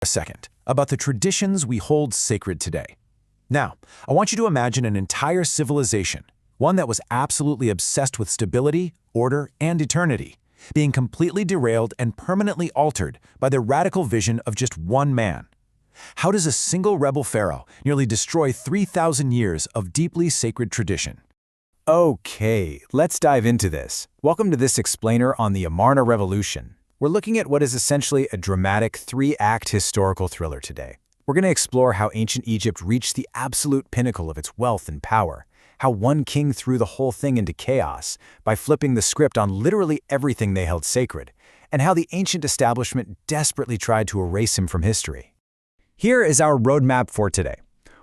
a second about the traditions we hold sacred today. Now, I want you to imagine an entire civilization, one that was absolutely obsessed with stability, order, and eternity, being completely derailed and permanently altered by the radical vision of just one man. How does a single rebel pharaoh nearly destroy 3,000 years of deeply sacred tradition? Okay, let's dive into this. Welcome to this explainer on the Amarna Revolution. We're looking at what is essentially a dramatic 3-act historical thriller today. We're going to explore how ancient Egypt reached the absolute pinnacle of its wealth and power, how one king threw the whole thing into chaos by flipping the script on literally everything they held sacred, and how the ancient establishment desperately tried to erase him from history. Here is our roadmap for today.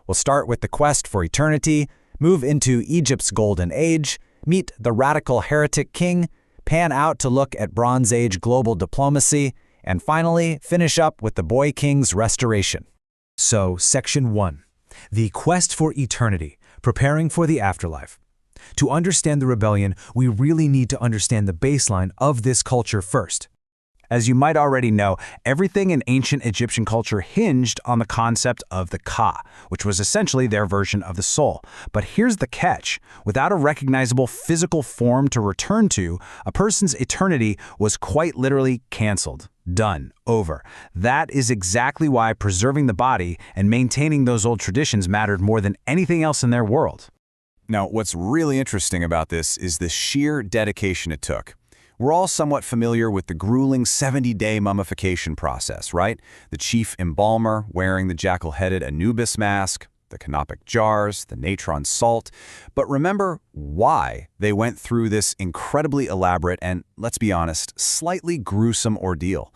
We'll start with the quest for eternity, move into Egypt's golden age, meet the radical heretic king, pan out to look at Bronze Age global diplomacy, and finally finish up with the boy king's restoration. So, Section 1. The Quest for Eternity, Preparing for the Afterlife. To understand the rebellion, we really need to understand the baseline of this culture first. As you might already know, everything in ancient Egyptian culture hinged on the concept of the Ka, which was essentially their version of the soul. But here's the catch. Without a recognizable physical form to return to, a person's eternity was quite literally canceled. Done. Over. That is exactly why preserving the body and maintaining those old traditions mattered more than anything else in their world. Now, what's really interesting about this is the sheer dedication it took. We're all somewhat familiar with the grueling 70-day mummification process, right? The chief embalmer wearing the jackal-headed Anubis mask, the canopic jars, the natron salt. But remember why they went through this incredibly elaborate and, let's be honest, slightly gruesome ordeal.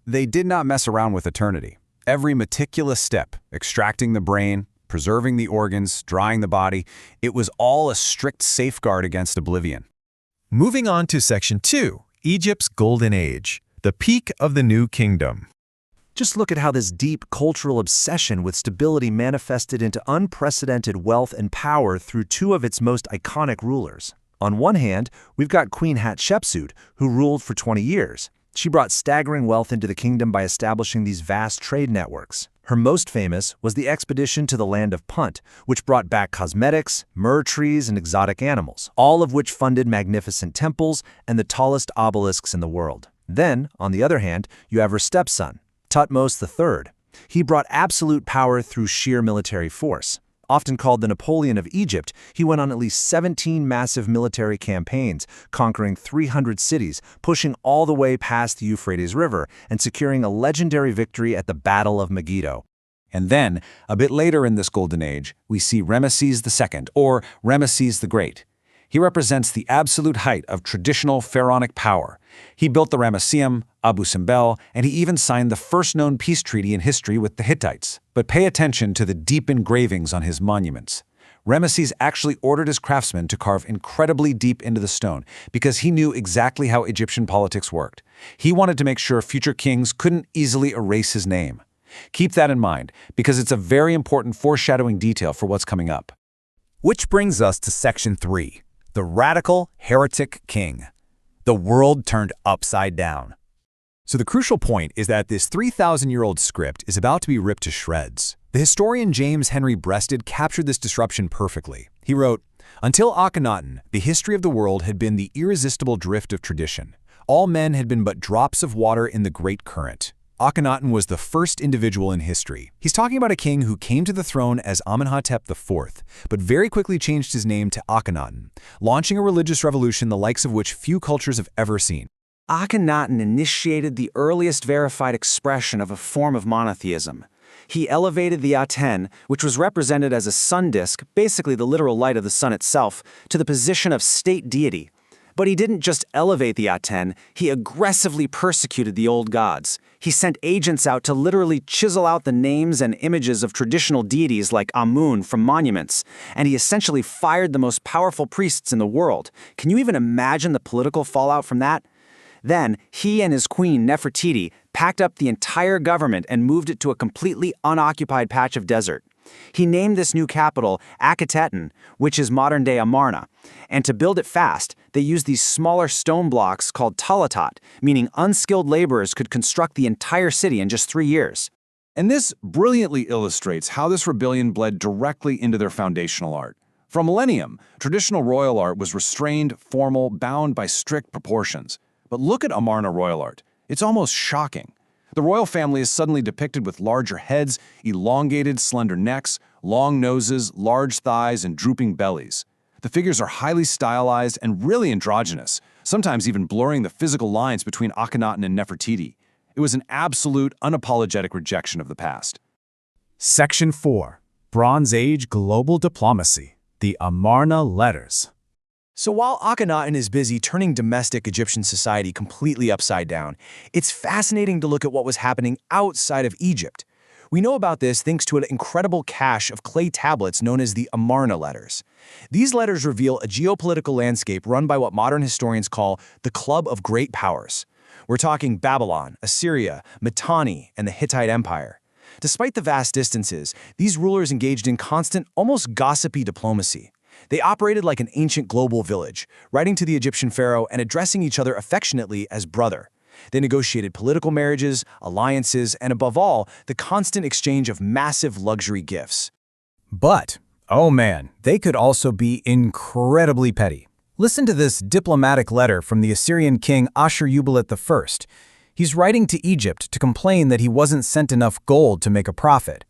They did not mess around with eternity. Every meticulous step, extracting the brain, preserving the organs, drying the body, it was all a strict safeguard against oblivion. Moving on to Section 2, Egypt's Golden Age, the peak of the New Kingdom. Just look at how this deep cultural obsession with stability manifested into unprecedented wealth and power through two of its most iconic rulers. On one hand, we've got Queen Hatshepsut, who ruled for 20 years. She brought staggering wealth into the kingdom by establishing these vast trade networks. Her most famous was the expedition to the land of Punt, which brought back cosmetics, myrrh trees, and exotic animals, all of which funded magnificent temples and the tallest obelisks in the world. Then, on the other hand, you have her stepson, Thutmose III. He brought absolute power through sheer military force. Often called the Napoleon of Egypt, he went on at least 17 massive military campaigns, conquering 300 cities, pushing all the way past the Euphrates River, and securing a legendary victory at the Battle of Megiddo. And then, a bit later in this golden age, we see Ramesses II, or Ramesses the Great. He represents the absolute height of traditional pharaonic power. He built the Ramesseum, Abu Simbel, and he even signed the first known peace treaty in history with the Hittites. But pay attention to the deep engravings on his monuments. Ramesses actually ordered his craftsmen to carve incredibly deep into the stone because he knew exactly how Egyptian politics worked. He wanted to make sure future kings couldn't easily erase his name. Keep that in mind because it's a very important foreshadowing detail for what's coming up. Which brings us to Section 3, the radical heretic king. The world turned upside down. So the crucial point is that this 3,000-year-old script is about to be ripped to shreds. The historian James Henry Breasted captured this disruption perfectly. He wrote, "Until Akhenaten, the history of the world had been the irresistible drift of tradition. All men had been but drops of water in the great current. Akhenaten was the first individual in history. He's talking about a king who came to the throne as Amenhotep IV, but very quickly changed his name to Akhenaten, launching a religious revolution the likes of which few cultures have ever seen. Akhenaten initiated the earliest verified expression of a form of monotheism. He elevated the Aten, which was represented as a sun disk, basically the literal light of the sun itself, to the position of state deity. But he didn't just elevate the Aten, he aggressively persecuted the old gods. He sent agents out to literally chisel out the names and images of traditional deities like Amun from monuments, and he essentially fired the most powerful priests in the world. Can you even imagine the political fallout from that? Then, he and his queen, Nefertiti, packed up the entire government and moved it to a completely unoccupied patch of desert. He named this new capital Akhenaten, which is modern-day Amarna. And to build it fast, they used these smaller stone blocks called talatat, meaning unskilled laborers could construct the entire city in just 3 years. And this brilliantly illustrates how this rebellion bled directly into their foundational art. For a millennium, traditional royal art was restrained, formal, bound by strict proportions. But look at Amarna royal art. It's almost shocking. The royal family is suddenly depicted with larger heads, elongated, slender necks, long noses, large thighs, and drooping bellies. The figures are highly stylized and really androgynous, sometimes even blurring the physical lines between Akhenaten and Nefertiti. It was an absolute, unapologetic rejection of the past. Section 4. Bronze Age Global Diplomacy. The Amarna Letters. So while Akhenaten is busy turning domestic Egyptian society completely upside down, it's fascinating to look at what was happening outside of Egypt. We know about this thanks to an incredible cache of clay tablets known as the Amarna letters. These letters reveal a geopolitical landscape run by what modern historians call the Club of Great Powers. We're talking Babylon, Assyria, Mitanni, and the Hittite Empire. Despite the vast distances, these rulers engaged in constant, almost gossipy diplomacy. They operated like an ancient global village, writing to the Egyptian pharaoh and addressing each other affectionately as brother. They negotiated political marriages, alliances, and above all, the constant exchange of massive luxury gifts. But, oh man, they could also be incredibly petty. Listen to this diplomatic letter from the Assyrian king Ashur-uballit I. He's writing to Egypt to complain that he wasn't sent enough gold to make a profit.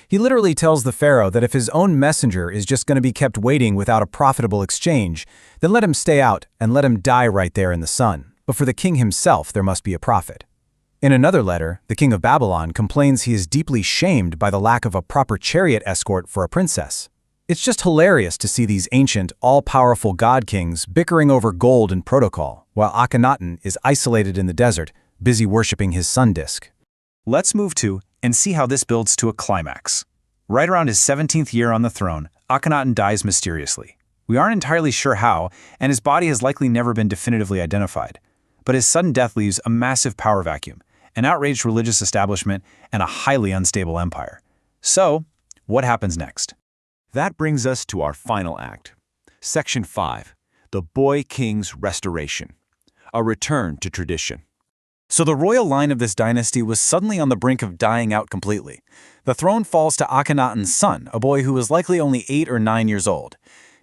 He literally tells the pharaoh that if his own messenger is just going to be kept waiting without a profitable exchange, then let him stay out and let him die right there in the sun. But for the king himself, there must be a profit. In another letter, the king of Babylon complains he is deeply shamed by the lack of a proper chariot escort for a princess. It's just hilarious to see these ancient, all-powerful god kings bickering over gold and protocol, while Akhenaten is isolated in the desert, busy worshipping his sun disk. Let's move to and see how this builds to a climax. Right around his 17th year on the throne, Akhenaten dies mysteriously. We aren't entirely sure how, and his body has likely never been definitively identified. But his sudden death leaves a massive power vacuum, an outraged religious establishment, and a highly unstable empire. So, what happens next? That brings us to our final act. Section 5. The Boy King's Restoration. A return to tradition. So the royal line of this dynasty was suddenly on the brink of dying out completely. The throne falls to Akhenaten's son, a boy who was likely only 8 or 9 years old.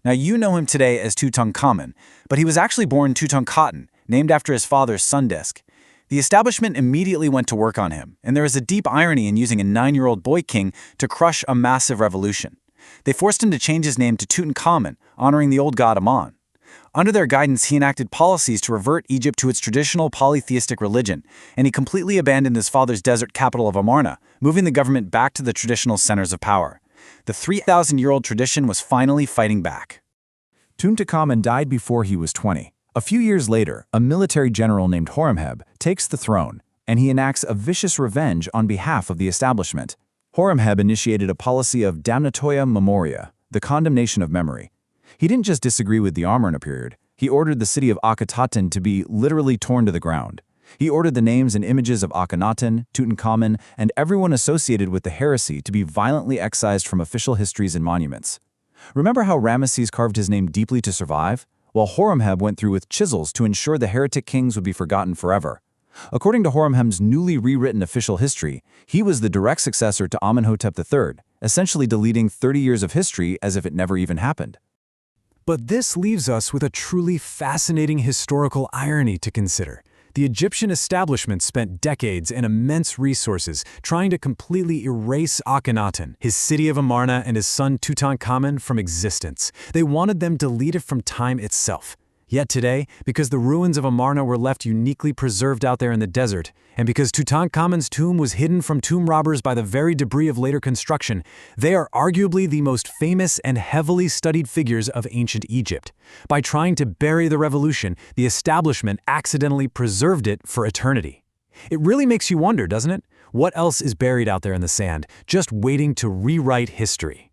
Now you know him today as Tutankhamun, but he was actually born Tutankhaten, named after his father's sun disk. The establishment immediately went to work on him, and there is a deep irony in using a 9-year-old boy king to crush a massive revolution. They forced him to change his name to Tutankhamun, honoring the old god Amun. Under their guidance, he enacted policies to revert Egypt to its traditional polytheistic religion, and he completely abandoned his father's desert capital of Amarna, moving the government back to the traditional centers of power. The 3,000-year-old tradition was finally fighting back. Tutankhamun died before he was 20. A few years later, a military general named Horemheb takes the throne, and he enacts a vicious revenge on behalf of the establishment. Horemheb initiated a policy of damnatoria memoria, the condemnation of memory. He didn't just disagree with the Amarna period, he ordered the city of Akhenaten to be literally torn to the ground. He ordered the names and images of Akhenaten, Tutankhamun, and everyone associated with the heresy to be violently excised from official histories and monuments. Remember how Ramesses carved his name deeply to survive? While Horemheb went through with chisels to ensure the heretic kings would be forgotten forever. According to Horemheb's newly rewritten official history, he was the direct successor to Amenhotep III, essentially deleting 30 years of history as if it never even happened. But this leaves us with a truly fascinating historical irony to consider. The Egyptian establishment spent decades and immense resources trying to completely erase Akhenaten, his city of Amarna, and his son Tutankhamun from existence. They wanted them deleted from time itself. Yet today, because the ruins of Amarna were left uniquely preserved out there in the desert, and because Tutankhamun's tomb was hidden from tomb robbers by the very debris of later construction, they are arguably the most famous and heavily studied figures of ancient Egypt. By trying to bury the revolution, the establishment accidentally preserved it for eternity. It really makes you wonder, doesn't it? What else is buried out there in the sand, just waiting to rewrite history?